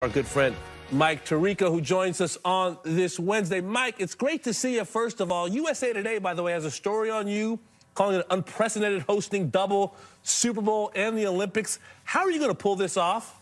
Our good friend Mike Tirico, who joins us on this Wednesday. Mike, it's great to see you. First of all, USA Today, by the way, has a story on you, calling it an unprecedented hosting double Super Bowl and the Olympics. How are you going to pull this off?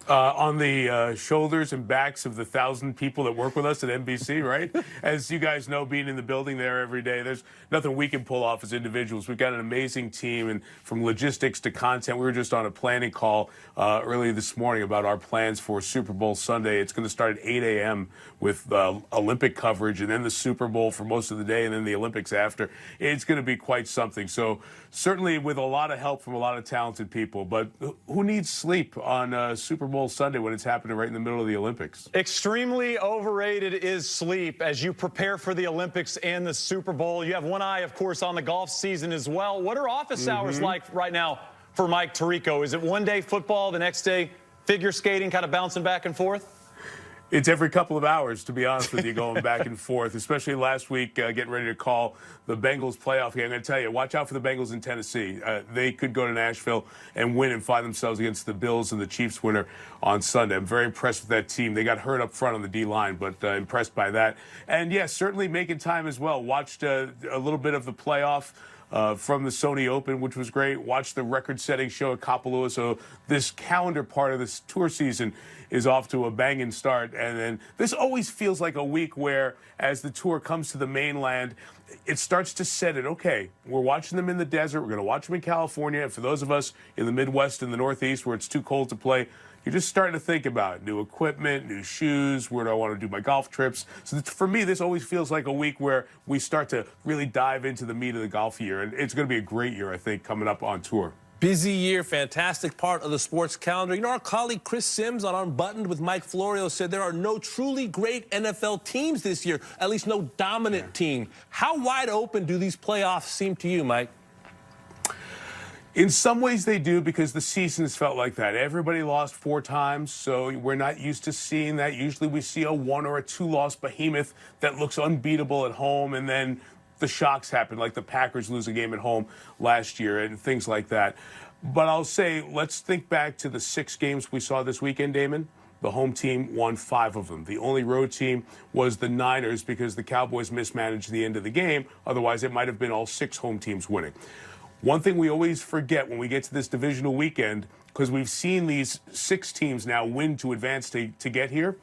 On the shoulders and backs of the 1,000 people that work with us at NBC, right? As you guys know, being in the building there every day, there's nothing we can pull off as individuals. We've got an amazing team, and from logistics to content, we were just on a planning call early this morning about our plans for Super Bowl Sunday. It's going to start at 8 a.m. with Olympic coverage, and then the Super Bowl for most of the day, and then the Olympics after. It's going to be quite something. So certainly with a lot of help from a lot of talented people, but who needs sleep on Super Bowl Sunday when it's happening right in the middle of the Olympics? Extremely overrated is sleep as you prepare for the Olympics and the Super Bowl. You have one eye, of course, on the golf season as well. What are office hours like right now for Mike Tirico? Is it one day football, the next day figure skating, kind of bouncing back and forth? It's every couple of hours, to be honest with you, going back and forth, especially last week getting ready to call the Bengals playoff game. I'm going to tell you, watch out for the Bengals in Tennessee. They could go to Nashville and win and find themselves against the Bills and the Chiefs winner on Sunday. I'm very impressed with that team. They got hurt up front on the D-line, but impressed by that. And, yes, certainly making time as well. Watched a little bit of the playoff from the Sony Open, which was great. Watched the record-setting show at Kapalua. So this calendar part of this tour season is off to a banging start. And then this always feels like a week where, as the tour comes to the mainland, it starts to set it. Okay, we're watching them in the desert. We're going to watch them in California. And for those of us in the Midwest and the Northeast where it's too cold to play, you're just starting to think about it. New equipment, new shoes, where do I want to do my golf trips? So for me, this always feels like a week where we start to really dive into the meat of the golf year. And it's going to be a great year, I think, coming up on tour. Busy year, fantastic part of the sports calendar. You know, our colleague Chris Sims on Unbuttoned with Mike Florio said there are no truly great NFL teams this year, at least no dominant team. How wide open do these playoffs seem to you, Mike? In some ways they do, because the season has felt like that. Everybody lost 4 times, so we're not used to seeing that. Usually we see a 1 or a 2-loss behemoth that looks unbeatable at home, and then the shocks happen, like the Packers lose a game at home last year and things like that. But I'll say, let's think back to the 6 games we saw this weekend, Damon. The home team won 5 of them. The only road team was the Niners, because the Cowboys mismanaged the end of the game. Otherwise, it might have been all 6 home teams winning. One thing we always forget when we get to this divisional weekend, because we've seen these 6 teams now win to advance to get here,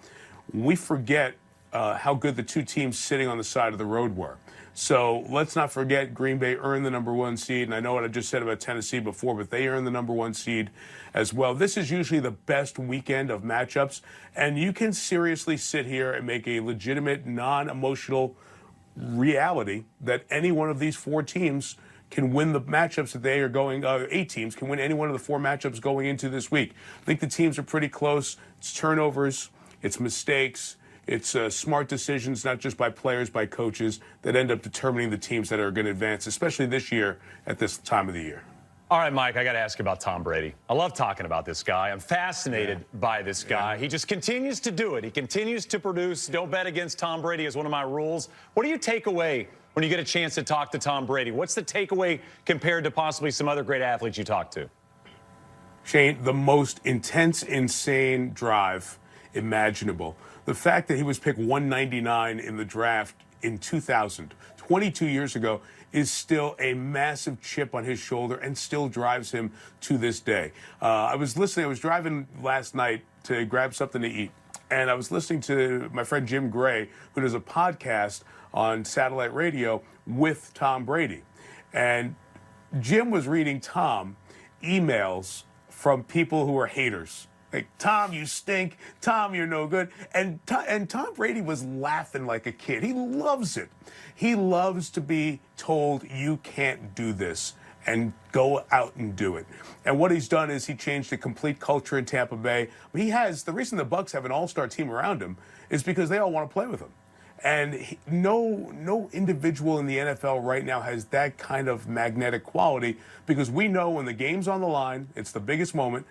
we forget how good the 2 teams sitting on the side of the road were. So let's not forget Green Bay earned the #1 seed, and I know what I just said about Tennessee before, but they earned the #1 seed as well. This is usually the best weekend of matchups, and you can seriously sit here and make a legitimate, non-emotional reality that any one of these 4 teams can win the matchups that they are going, 8 teams can win any one of the 4 matchups going into this week. I think the teams are pretty close. It's turnovers, it's mistakes, it's smart decisions, not just by players, by coaches, that end up determining the teams that are going to advance, especially this year at this time of the year. All right, Mike, I got to ask you about Tom Brady. I love talking about this guy. I'm fascinated by this guy. He just continues to do it. He continues to produce. Don't bet against Tom Brady is one of my rules. What do you take away when you get a chance to talk to Tom Brady? What's the takeaway compared to possibly some other great athletes you talk to? Shane, the most intense, insane drive imaginable. The fact that he was picked 199 in the draft in 2000, 22 years ago, is still a massive chip on his shoulder and still drives him to this day. I was driving last night to grab something to eat, and I was listening to my friend Jim Gray, who does a podcast on satellite radio with Tom Brady. And Jim was reading Tom emails from people who are haters. Like, Tom, you stink. Tom, you're no good. And Tom Brady was laughing like a kid. He loves it. He loves to be told, you can't do this, and go out and do it. And what he's done is he changed the complete culture in Tampa Bay. The reason the Bucs have an all-star team around him is because they all want to play with him. And no individual in the NFL right now has that kind of magnetic quality, because we know when the game's on the line, it's the biggest moment,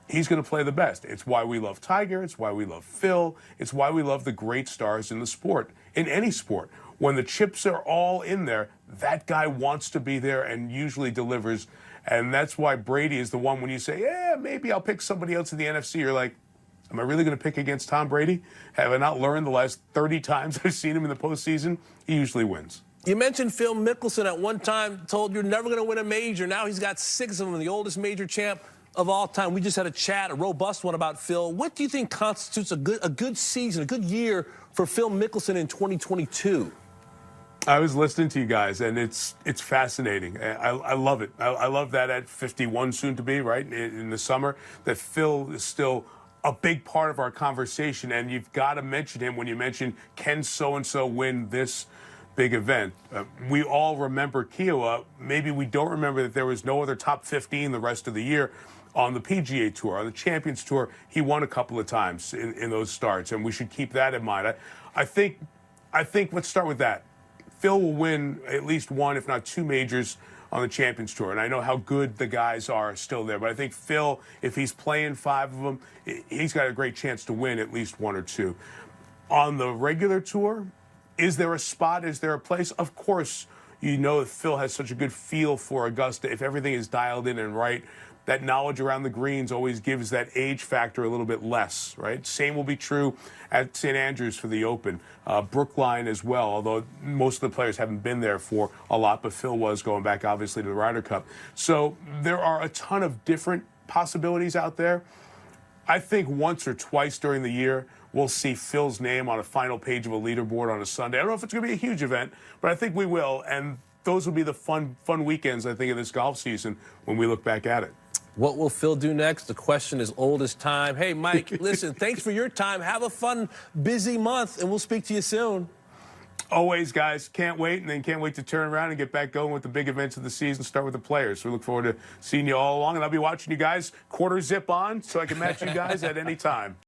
he's going to play the best. It's why we love Tiger. It's why we love Phil. It's why we love the great stars in the sport, in any sport. When the chips are all in there, that guy wants to be there and usually delivers. And that's why Brady is the one, when you say, yeah, maybe I'll pick somebody else in the NFC, you're like, Am I really going to pick against Tom Brady? Have I not learned the last 30 times I've seen him in the postseason? He usually wins. You mentioned Phil Mickelson at one time, told you're never going to win a major. Now he's got 6 of them, the oldest major champ of all time. We just had a chat, a robust one about Phil. What do you think constitutes a good season, a good year for Phil Mickelson in 2022? I was listening to you guys, and it's fascinating. I love it. I love that at 51 soon to be, right, in the summer, that Phil is still a big part of our conversation, and you've got to mention him when you mention, can so-and-so win this big event? We all remember Kiowa. Maybe we don't remember that there was no other top 15 the rest of the year. On the PGA Tour, on the Champions Tour, he won a couple of times in those starts, and we should keep that in mind. I think let's start with that. Phil will win at least 1, if not 2 majors on the Champions Tour, and I know how good the guys are still there, but I think Phil, if he's playing 5 of them, he's got a great chance to win at least 1 or 2. On the regular tour, is there a spot? Is there a place? Of course, you know that Phil has such a good feel for Augusta. If everything is dialed in and right, that knowledge around the greens always gives that age factor a little bit less, right? Same will be true at St. Andrews for the Open. Brookline as well, although most of the players haven't been there for a lot, but Phil was going back, obviously, to the Ryder Cup. So there are a ton of different possibilities out there. I think once or twice during the year, we'll see Phil's name on a final page of a leaderboard on a Sunday. I don't know if it's going to be a huge event, but I think we will. And those will be the fun weekends, I think, of this golf season when we look back at it. What will Phil do next? The question is old as time. Hey, Mike, listen, thanks for your time. Have a fun, busy month, and we'll speak to you soon. Always, guys. Can't wait, and then can't wait to turn around and get back going with the big events of the season, start with the players. So we look forward to seeing you all along, and I'll be watching you guys quarter zip on so I can match you guys at any time.